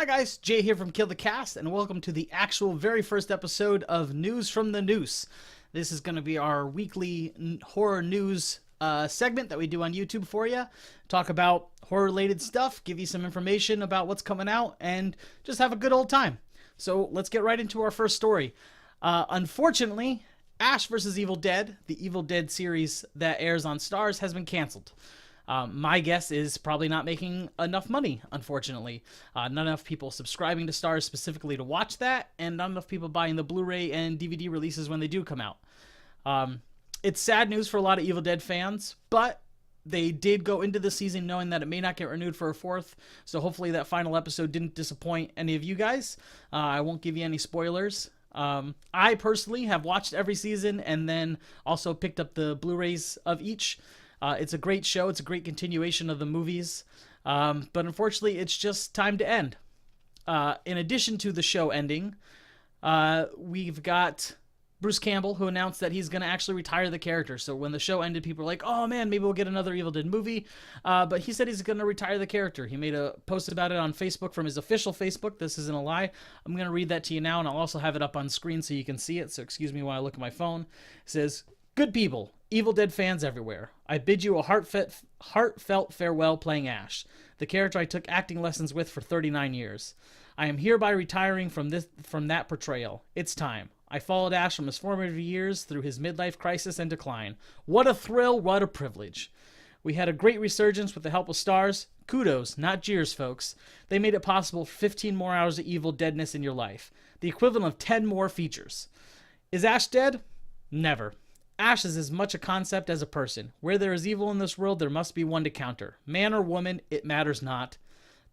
guys, Jay here from Kill the Cast, and welcome to the actual very first episode of News from the Noose. This is going to be our weekly horror news segment that we do on YouTube for you. Talk about horror-related stuff, give you some information about what's coming out, and just have a good old time. So let's get right into our first story. Unfortunately, Ash vs. Evil Dead, the Evil Dead series that airs on Starz, has been canceled. My guess is probably not making enough money, unfortunately. Not enough people subscribing to Starz specifically to watch that, and not enough people buying the Blu-ray and DVD releases when they do come out. It's sad news for a lot of Evil Dead fans, but they did go into the season knowing that it may not get renewed for a fourth, so hopefully that final episode didn't disappoint any of you guys. I won't give you any spoilers. I personally have watched every season and then also picked up the Blu-rays of each. It's a great show. It's a great continuation of the movies. But unfortunately, it's just time to end. In addition to the show ending, we've got Bruce Campbell, who announced that he's going to actually retire the character. So when the show ended, people were like, oh man, maybe we'll get another Evil Dead movie. But he said he's going to retire the character. He made a post about it on Facebook from his official Facebook. This isn't a lie. I'm going to read that to you now, and I'll also have it up on screen so you can see it. So excuse me while I look at my phone. It says, "Good people, Evil Dead fans everywhere, I bid you a heartfelt farewell playing Ash, the character I took acting lessons with for 39 years. I am hereby retiring from that portrayal. It's time. I followed Ash from his formative years through his midlife crisis and decline. What a thrill, what a privilege. We had a great resurgence with the help of Starz. Kudos, not jeers, folks. They made it possible for 15 more hours of Evil Deadness in your life, the equivalent of 10 more features. Is Ash dead? Never. Ash is as much a concept as a person. Where there is evil in this world, there must be one to counter. Man or woman, it matters not.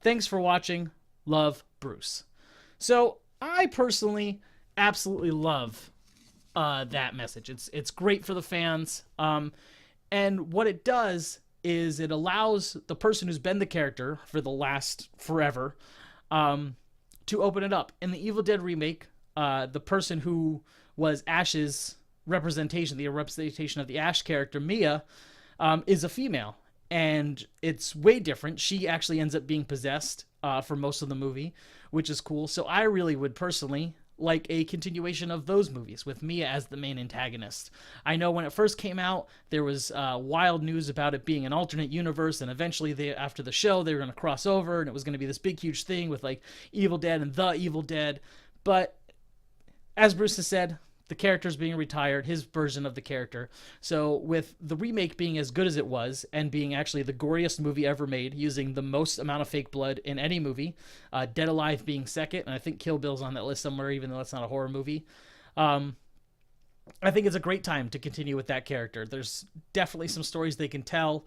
Thanks for watching. Love, Bruce." So I personally absolutely love that message. It's great for the fans. And what it does is it allows the person who's been the character for the last forever to open it up. In the Evil Dead remake, the person who was Ash's representation, the representation of the Ash character, Mia, is a female, and it's way different. She actually ends up being possessed for most of the movie, which is cool. So I really would personally like a continuation of those movies with Mia as the main antagonist. I know when it first came out, there was wild news about it being an alternate universe, and eventually after the show they were going to cross over, and it was going to be this big huge thing with like Evil Dead and the Evil Dead. But as Bruce has said, the character's being retired, his version of the character. So with the remake being as good as it was, and being actually the goriest movie ever made, using the most amount of fake blood in any movie, Dead Alive being second, and I think Kill Bill's on that list somewhere, even though it's not a horror movie. I think it's a great time to continue with that character. There's definitely some stories they can tell.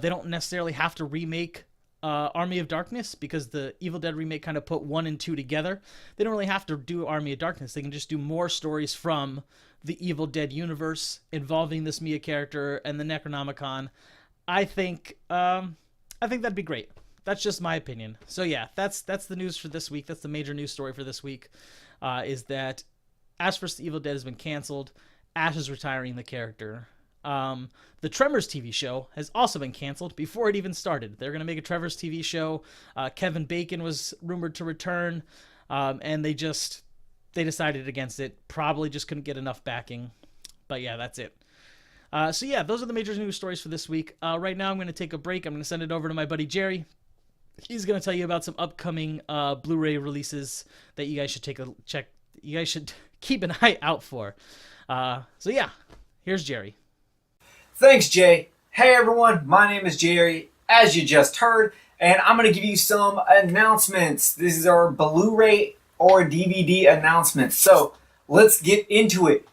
They don't necessarily have to remake Army of Darkness, because the Evil Dead remake kind of put 1 and 2 together. They don't really have to do Army of Darkness. They can just do more stories from the Evil Dead universe involving this Mia character and the Necronomicon. I think that'd be great. That's just my opinion. So yeah, that's the news for this week. That's the major news story for this week, is that Ash vs. Evil Dead has been canceled. Ash is retiring the character. The Tremors TV show has also been canceled before it even started. They're going to make a Tremors TV show. Kevin Bacon was rumored to return, and they decided against it. Probably just couldn't get enough backing. But yeah, that's it. So yeah, those are the major news stories for this week. Right now I'm going to take a break. I'm going to send it over to my buddy Jerry. He's going to tell you about some upcoming Blu-ray releases that you guys should take a check. You guys should keep an eye out for. So yeah, here's Jerry. Thanks, Jay. Hey everyone, my name is Jerry, as you just heard, and I'm going to give you some announcements. This is our Blu-ray or DVD announcements. So let's get into it.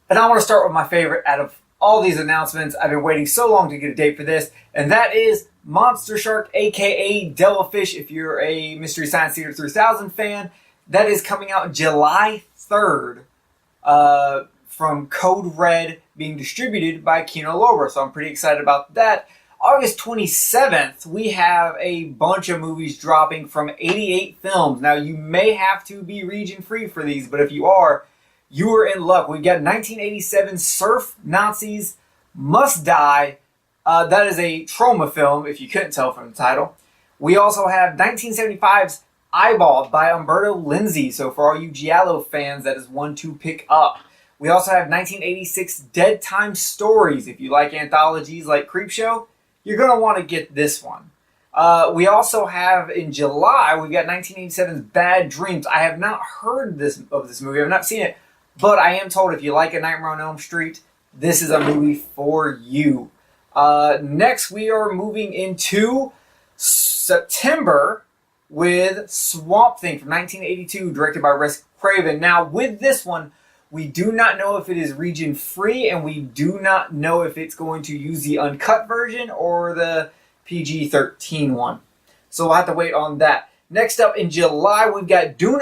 And I want to start with my favorite out of all these announcements. I've been waiting so long to get a date for this, and that is Monster Shark, aka Devilfish, if you're a Mystery Science Theater 3000 fan. That is coming out July 3rd. From Code Red, being distributed by Kino Lorber, so I'm pretty excited about that. August 27th, we have a bunch of movies dropping from 88 Films. Now, you may have to be region-free for these, but if you are in luck. We've got 1987 Surf Nazis Must Die. That is a trauma film, if you couldn't tell from the title. We also have 1975's Eyeball by Umberto Lindsay. So for all you Giallo fans, that is one to pick up. We also have 1986 Dead Time Stories. If you like anthologies like Creepshow, you're going to want to get this one. We also have, in July, we've got 1987's Bad Dreams. I have not heard of this movie. I have not seen it. But I am told if you like A Nightmare on Elm Street, this is a movie for you. Next, we are moving into September with Swamp Thing from 1982, directed by Wes Craven. Now, with this one, we do not know if it is region free, and we do not know if it's going to use the uncut version or the PG-13 one. So we'll have to wait on that. Next up in July, we've got Doom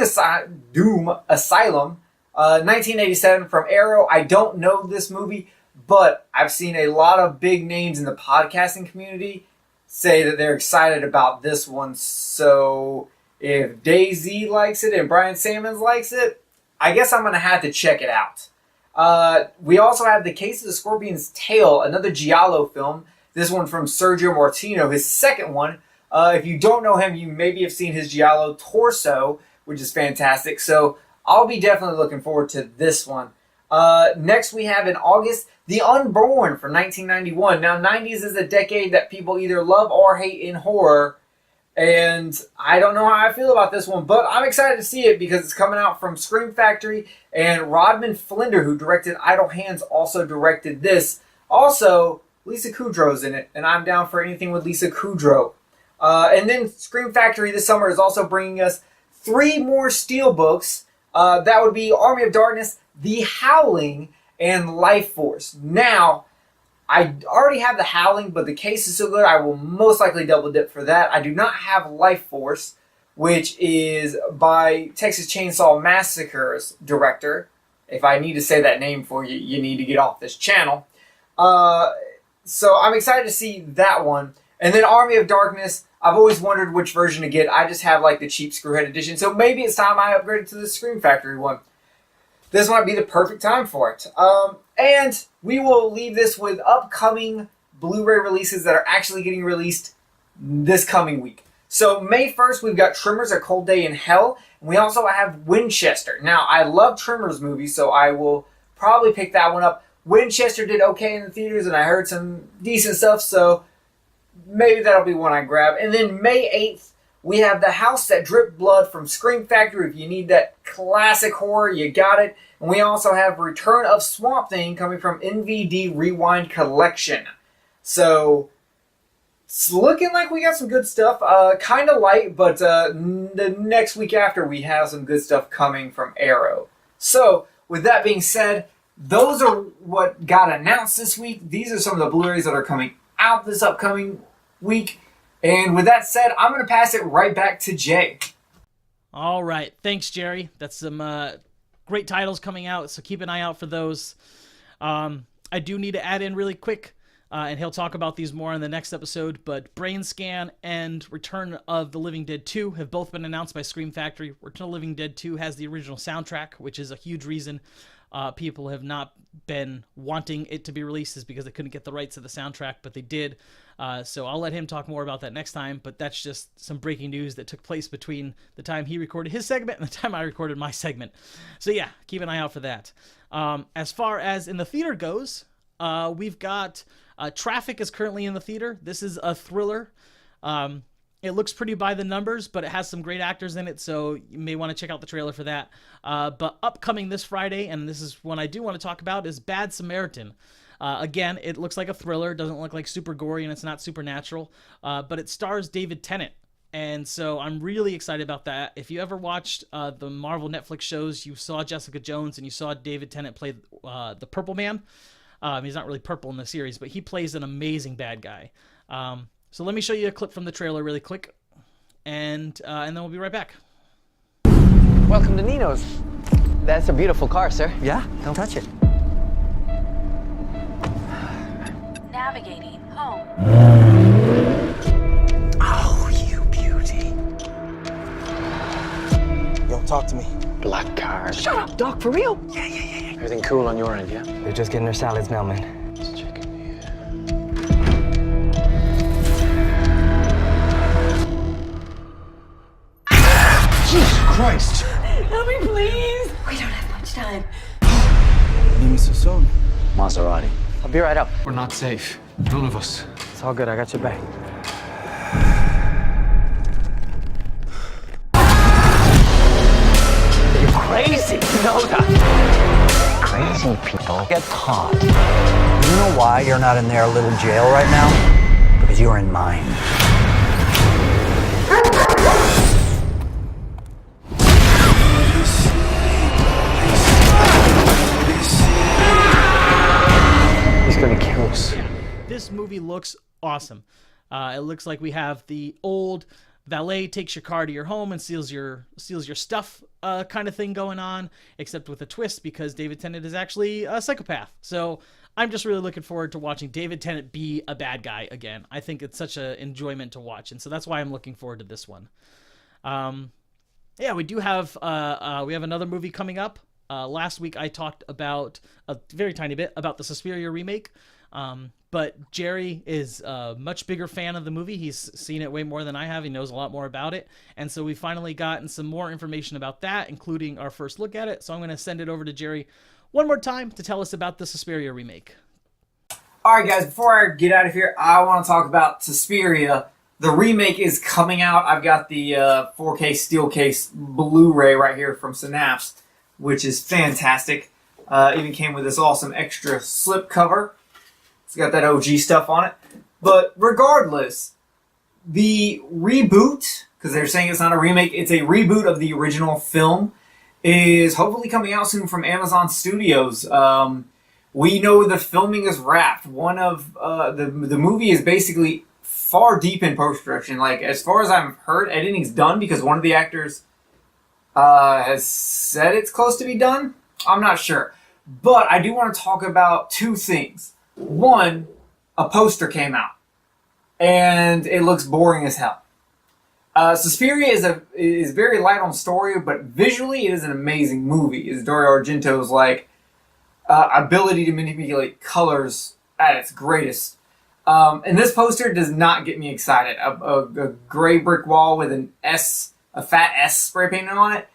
Asylum, 1987 from Arrow. I don't know this movie, but I've seen a lot of big names in the podcasting community say that they're excited about this one. So if Daisy likes it and Brian Sammons likes it, I guess I'm going to have to check it out. We also have The Case of the Scorpion's Tail, another Giallo film. This one from Sergio Martino, his second one. If you don't know him, you maybe have seen his Giallo Torso, which is fantastic. So I'll be definitely looking forward to this one. Next we have in August, The Unborn from 1991. Now, 90s is a decade that people either love or hate in horror. And I don't know how I feel about this one, but I'm excited to see it because it's coming out from Scream Factory. And Rodman Flinder, who directed Idle Hands, also directed this. Also, Lisa Kudrow's in it, and I'm down for anything with Lisa Kudrow. And then Scream Factory this summer is also bringing us 3 more steelbooks. That would be Army of Darkness, The Howling, and Life Force. Now, I already have The Howling, but the case is so good, I will most likely double dip for that. I do not have Life Force, which is by Texas Chainsaw Massacre's director. If I need to say that name for you, you need to get off this channel. So I'm excited to see that one. And then Army of Darkness, I've always wondered which version to get. I just have like the cheap Screwhead edition, so maybe it's time I upgrade to the Scream Factory one. This might be the perfect time for it. And we will leave this with upcoming Blu-ray releases that are actually getting released this coming week. So May 1st, we've got Tremors, A Cold Day in Hell. And we also have Winchester. Now, I love Tremors movies, so I will probably pick that one up. Winchester did okay in the theaters, and I heard some decent stuff, so maybe that'll be one I grab. And then May 8th, we have The House That Dripped Blood from Scream Factory. If you need that classic horror, you got it. And we also have Return of Swamp Thing coming from NVD Rewind Collection. So, it's looking like we got some good stuff. Kind of light, but the next week after, we have some good stuff coming from Arrow. So, with that being said, those are what got announced this week. These are some of the Blu-rays that are coming out this upcoming week. And with that said, I'm going to pass it right back to Jay. All right. Thanks, Jerry. That's some great titles coming out, so keep an eye out for those. I do need to add in really quick, and he'll talk about these more in the next episode, but Brain Scan and Return of the Living Dead 2 have both been announced by Scream Factory. Return of the Living Dead 2 has the original soundtrack, which is a huge reason people have not been wanting it to be released, is because they couldn't get the rights to the soundtrack, but they did. So I'll let him talk more about that next time, but that's just some breaking news that took place between the time he recorded his segment and the time I recorded my segment. So yeah, keep an eye out for that. As far as in the theater goes, we've got Traffic is currently in the theater. This is a thriller. It looks pretty by the numbers, but it has some great actors in it, so you may want to check out the trailer for that. But upcoming this Friday, and this is one I do want to talk about, is Bad Samaritan. Again, it looks like a thriller, doesn't look like super gory, and it's not supernatural, but it stars David Tennant. And so I'm really excited about that. If you ever watched the Marvel Netflix shows, you saw Jessica Jones and you saw David Tennant play the Purple Man. He's not really purple in the series, but he plays an amazing bad guy. So let me show you a clip from the trailer really quick, and then we'll be right back. Welcome to Nino's. That's a beautiful car, sir. Yeah? Don't touch it. Navigating home. Oh, you beauty. Yo, talk to me. Black card. Shut up, Doc, for real? Yeah. Everything cool on your end, yeah? They're just getting their salads now, man. Just checking here. Christ! Help me, please! We don't have much time. Name is Sasson. Maserati. I'll be right up. We're not safe. None of us. It's all good. I got your back. You're crazy. You know that. Crazy people get caught. You know why you're not in their little jail right now? Because you're in mine. He's gonna kill us. This movie looks awesome. It looks like we have the old valet takes your car to your home and steals your stuff kind of thing going on, except with a twist because David Tennant is actually a psychopath. So I'm just really looking forward to watching David Tennant be a bad guy again. I think it's such an enjoyment to watch, and so that's why I'm looking forward to this one. Yeah, we do have we have another movie coming up. Last week I talked about a very tiny bit about the Suspiria remake. But Jerry is a much bigger fan of the movie. He's seen it way more than I have. He knows a lot more about it. And so we finally gotten some more information about that, including our first look at it. So I'm going to send it over to Jerry one more time to tell us about the Suspiria remake. All right, guys, before I get out of here, I want to talk about Suspiria. The remake is coming out. I've got the 4K Steelcase Blu-ray right here from Synapse, which is fantastic. Even came with this awesome extra slip cover. It's got that OG stuff on it. But regardless, the reboot, because they're saying it's not a remake, it's a reboot of the original film, is hopefully coming out soon from Amazon Studios. We know the filming is wrapped. One of the movie is basically far deep in post-production. Like, as far as I've heard, editing's done because one of the actors has said it's close to be done. I'm not sure. But I do want to talk about two things. One, a poster came out, and it looks boring as hell. Suspiria is very light on story, but visually it is an amazing movie. It's Dario Argento's ability to manipulate colors at its greatest. And this poster does not get me excited. A gray brick wall with a fat S spray painted on it.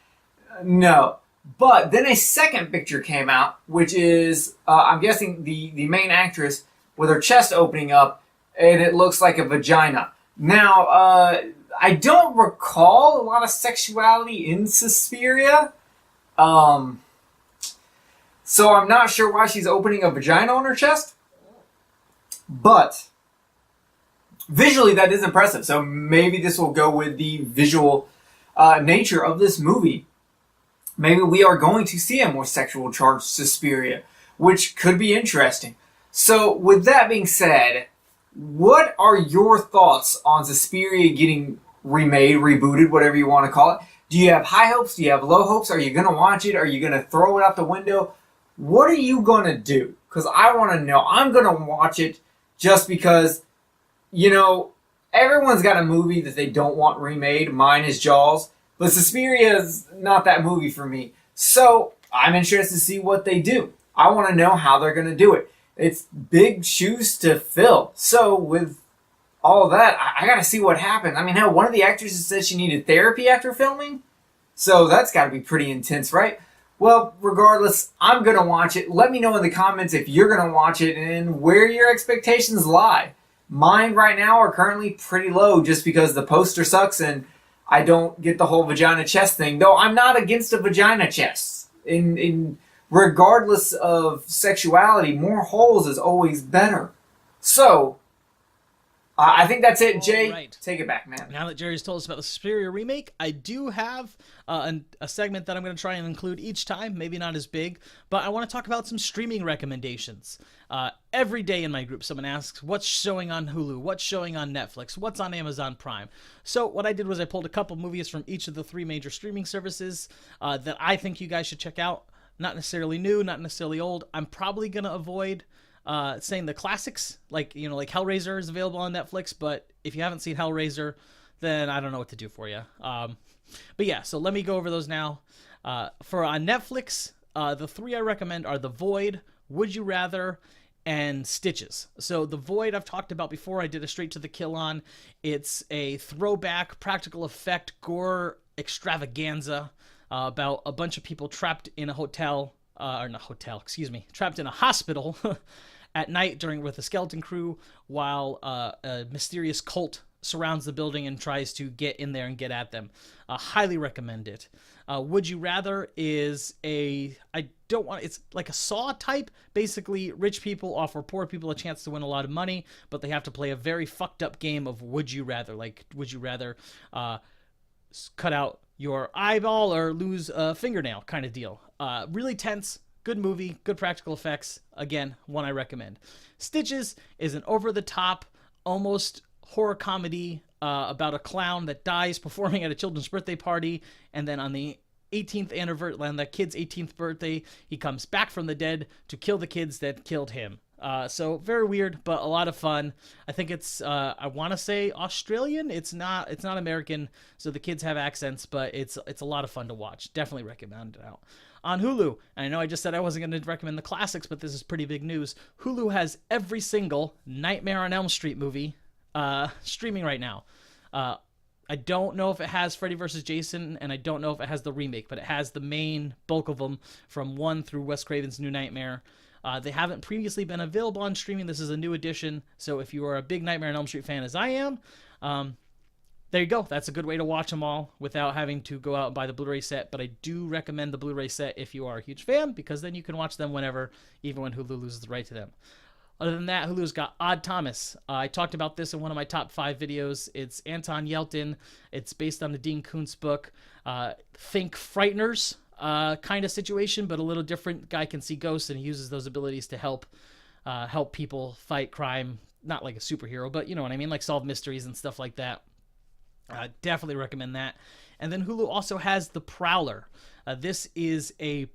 No. But then a second picture came out, which is, I'm guessing, the main actress with her chest opening up, and it looks like a vagina. Now, I don't recall a lot of sexuality in Suspiria, so I'm not sure why she's opening a vagina on her chest, but visually that is impressive, so maybe this will go with the visual nature of this movie. Maybe we are going to see a more sexual charged Suspiria, which could be interesting. So, with that being said, what are your thoughts on Suspiria getting remade, rebooted, whatever you want to call it? Do you have high hopes? Do you have low hopes? Are you going to watch it? Are you going to throw it out the window? What are you going to do? Because I want to know. I'm going to watch it just because, everyone's got a movie that they don't want remade. Mine is Jaws. But Suspiria is not that movie for me. So, I'm interested to see what they do. I want to know how they're going to do it. It's big shoes to fill. So, with all that, I got to see what happens. I mean, hell, one of the actresses said she needed therapy after filming. So, that's got to be pretty intense, right? Well, regardless, I'm going to watch it. Let me know in the comments if you're going to watch it and where your expectations lie. Mine right now are currently pretty low just because the poster sucks and I don't get the whole vagina chest thing, though I'm not against a vagina chest. In regardless of sexuality, more holes is always better. So, I think that's it, Jay. Right. Take it back, man. Now that Jerry's told us about the Suspiria remake, I do have a segment that I'm going to try and include each time. Maybe not as big, but I want to talk about some streaming recommendations. Every day in my group, someone asks, what's showing on Hulu? What's showing on Netflix? What's on Amazon Prime? So what I did was I pulled a couple movies from each of the three major streaming services that I think you guys should check out. Not necessarily new, not necessarily old. I'm probably going to avoid saying the classics, like Hellraiser is available on Netflix, but if you haven't seen Hellraiser, then I don't know what to do for you. But yeah, so let me go over those now. For on Netflix, the three I recommend are The Void, Would You Rather, and Stitches. So The Void I've talked about before. I did a straight to the kill on. It's a throwback practical effect gore extravaganza about a bunch of people trapped in a hotel, or not hotel, excuse me, trapped in a hospital at night with a skeleton crew while a mysterious cult surrounds the building and tries to get in there and get at them. Highly recommend it. Would You Rather is it's like a Saw type. Basically, rich people offer poor people a chance to win a lot of money, but they have to play a very fucked up game of Would You Rather. Like, would you rather cut out your eyeball or lose a fingernail kind of deal. Really tense, good movie, good practical effects. Again, one I recommend. Stitches is an over-the-top, almost horror comedy about a clown that dies performing at a children's birthday party, and then on the 18th anniversary, on the kid's 18th birthday, he comes back from the dead to kill the kids that killed him. So very weird, but a lot of fun. I think it's I want to say Australian. It's not American, so the kids have accents, but it's a lot of fun to watch. Definitely recommend it out. On Hulu, and I know I just said I wasn't going to recommend the classics, but this is pretty big news. Hulu has every single Nightmare on Elm Street movie streaming right now. I don't know if it has Freddy vs. Jason, and I don't know if it has the remake, but it has the main bulk of them from 1 through Wes Craven's New Nightmare. They haven't previously been available on streaming. This is a new edition, so if you are a big Nightmare on Elm Street fan as I am, there you go. That's a good way to watch them all without having to go out and buy the Blu-ray set, but I do recommend the Blu-ray set if you are a huge fan, because then you can watch them whenever, even when Hulu loses the right to them. Other than that, Hulu's got Odd Thomas. I talked about this in one of my top 5 videos. It's Anton Yelchin. It's based on the Dean Koontz book. Think Frighteners kind of situation, but a little different. Guy can see ghosts, and he uses those abilities to help people fight crime. Not like a superhero, but you know what I mean, like solve mysteries and stuff like that. Definitely recommend that. And then Hulu also has The Prowler. This is a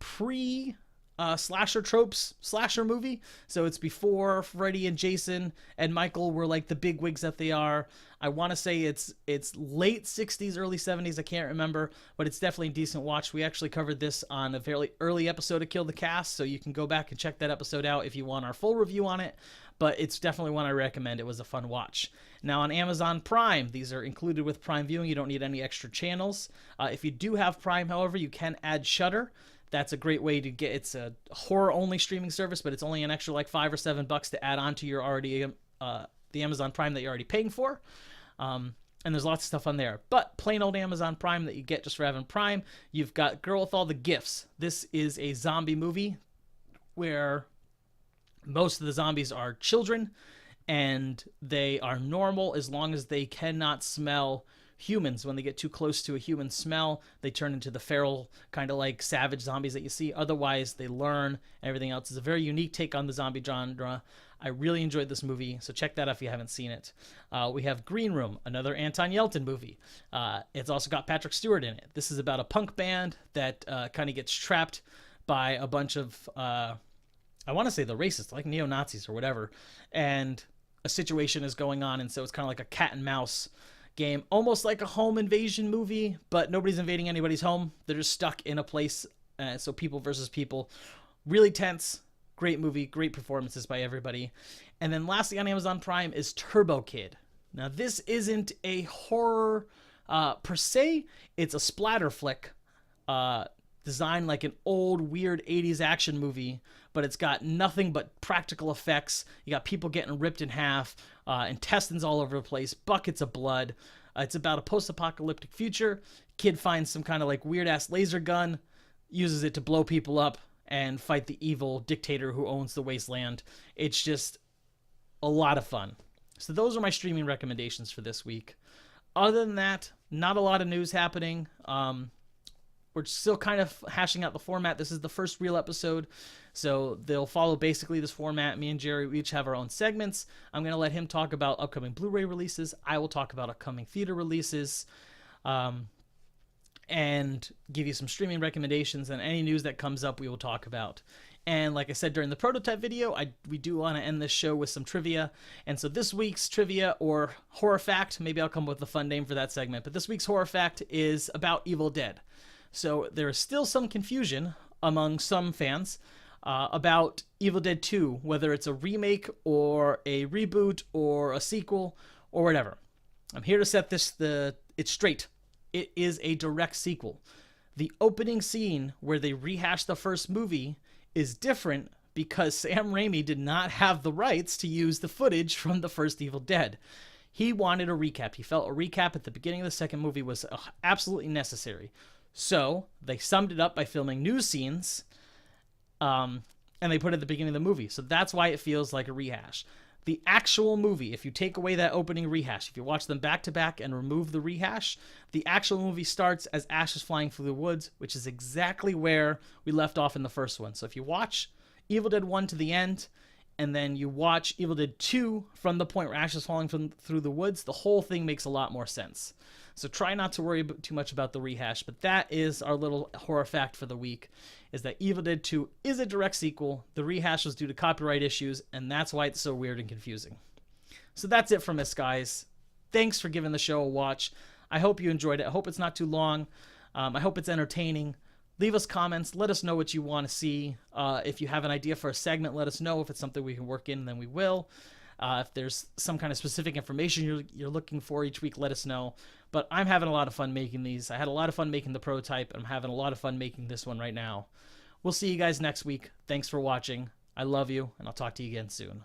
slasher tropes slasher movie, so it's before Freddy and Jason and Michael were like the big wigs that they are. I want to say it's late 60s, early 70s, I can't remember, but it's definitely a decent watch. We actually covered this on a fairly early episode of Kill the Cast, so you can go back and check that episode out if you want our full review on it, but it's definitely one I recommend. It was a fun watch. Now on Amazon Prime, these are included with Prime Viewing. You don't need any extra channels. If you do have Prime, however, you can add Shudder. That's a great way to get. It's a horror-only streaming service, but it's only an extra like $5 or $7 to add on to your already the Amazon Prime that you're already paying for. And there's lots of stuff on there. But plain old Amazon Prime that you get just for having Prime, you've got Girl with All the Gifts. This is a zombie movie where most of the zombies are children, and they are normal as long as they cannot smell humans. When they get too close to a human smell, they turn into the feral, kind of like savage zombies that you see. Otherwise, they learn. Everything else is a very unique take on the zombie genre. I really enjoyed this movie, so check that out if you haven't seen it. We have Green Room, another Anton Yelchin movie. It's also got Patrick Stewart in it. This is about a punk band that kind of gets trapped by a bunch of, I want to say the racists, like neo-Nazis or whatever, and a situation is going on, and so it's kind of like a cat and mouse game, almost like a home invasion movie, but nobody's invading anybody's home. They're just stuck in a place, so people versus people. Really tense, great movie, great performances by everybody. And then lastly on Amazon Prime is Turbo Kid. Now this isn't a horror per se, it's a splatter flick designed like an old weird 80s action movie, but it's got nothing but practical effects. You got people getting ripped in half, intestines all over the place, buckets of blood. It's about a post-apocalyptic future. Kid finds some kind of like weird-ass laser gun, uses it to blow people up and fight the evil dictator who owns the wasteland. It's just a lot of fun. So those are my streaming recommendations for this week. Other than that, not a lot of news happening. We're still kind of hashing out the format. This is the first real episode, so they'll follow basically this format. Me and Jerry, we each have our own segments. I'm going to let him talk about upcoming Blu-ray releases. I will talk about upcoming theater releases, and give you some streaming recommendations, and any news that comes up we will talk about. And like I said during the prototype video, we do want to end this show with some trivia. And so this week's trivia, or horror fact, maybe I'll come up with a fun name for that segment, but this week's horror fact is about Evil Dead. So there is still some confusion among some fans about Evil Dead 2, whether it's a remake or a reboot or a sequel or whatever. I'm here to set it straight. It is a direct sequel. The opening scene where they rehash the first movie is different because Sam Raimi did not have the rights to use the footage from the first Evil Dead. He wanted a recap. He felt a recap at the beginning of the second movie was absolutely necessary. So they summed it up by filming new scenes, and they put it at the beginning of the movie. So that's why it feels like a rehash. The actual movie, if you take away that opening rehash, if you watch them back to back and remove the rehash, the actual movie starts as Ash is flying through the woods, which is exactly where we left off in the first one. So if you watch Evil Dead 1 to the end, and then you watch Evil Dead 2 from the point where Ash is falling through the woods, the whole thing makes a lot more sense. So try not to worry too much about the rehash, but that is our little horror fact for the week, is that Evil Dead 2 is a direct sequel. The rehash was due to copyright issues, and that's why it's so weird and confusing. So that's it from us, guys. Thanks for giving the show a watch. I hope you enjoyed it. I hope it's not too long. I hope it's entertaining. Leave us comments. Let us know what you want to see. If you have an idea for a segment, let us know. If it's something we can work in, then we will. If there's some kind of specific information you're looking for each week, let us know. But I'm having a lot of fun making these. I had a lot of fun making the prototype, and I'm having a lot of fun making this one right now. We'll see you guys next week. Thanks for watching. I love you, and I'll talk to you again soon.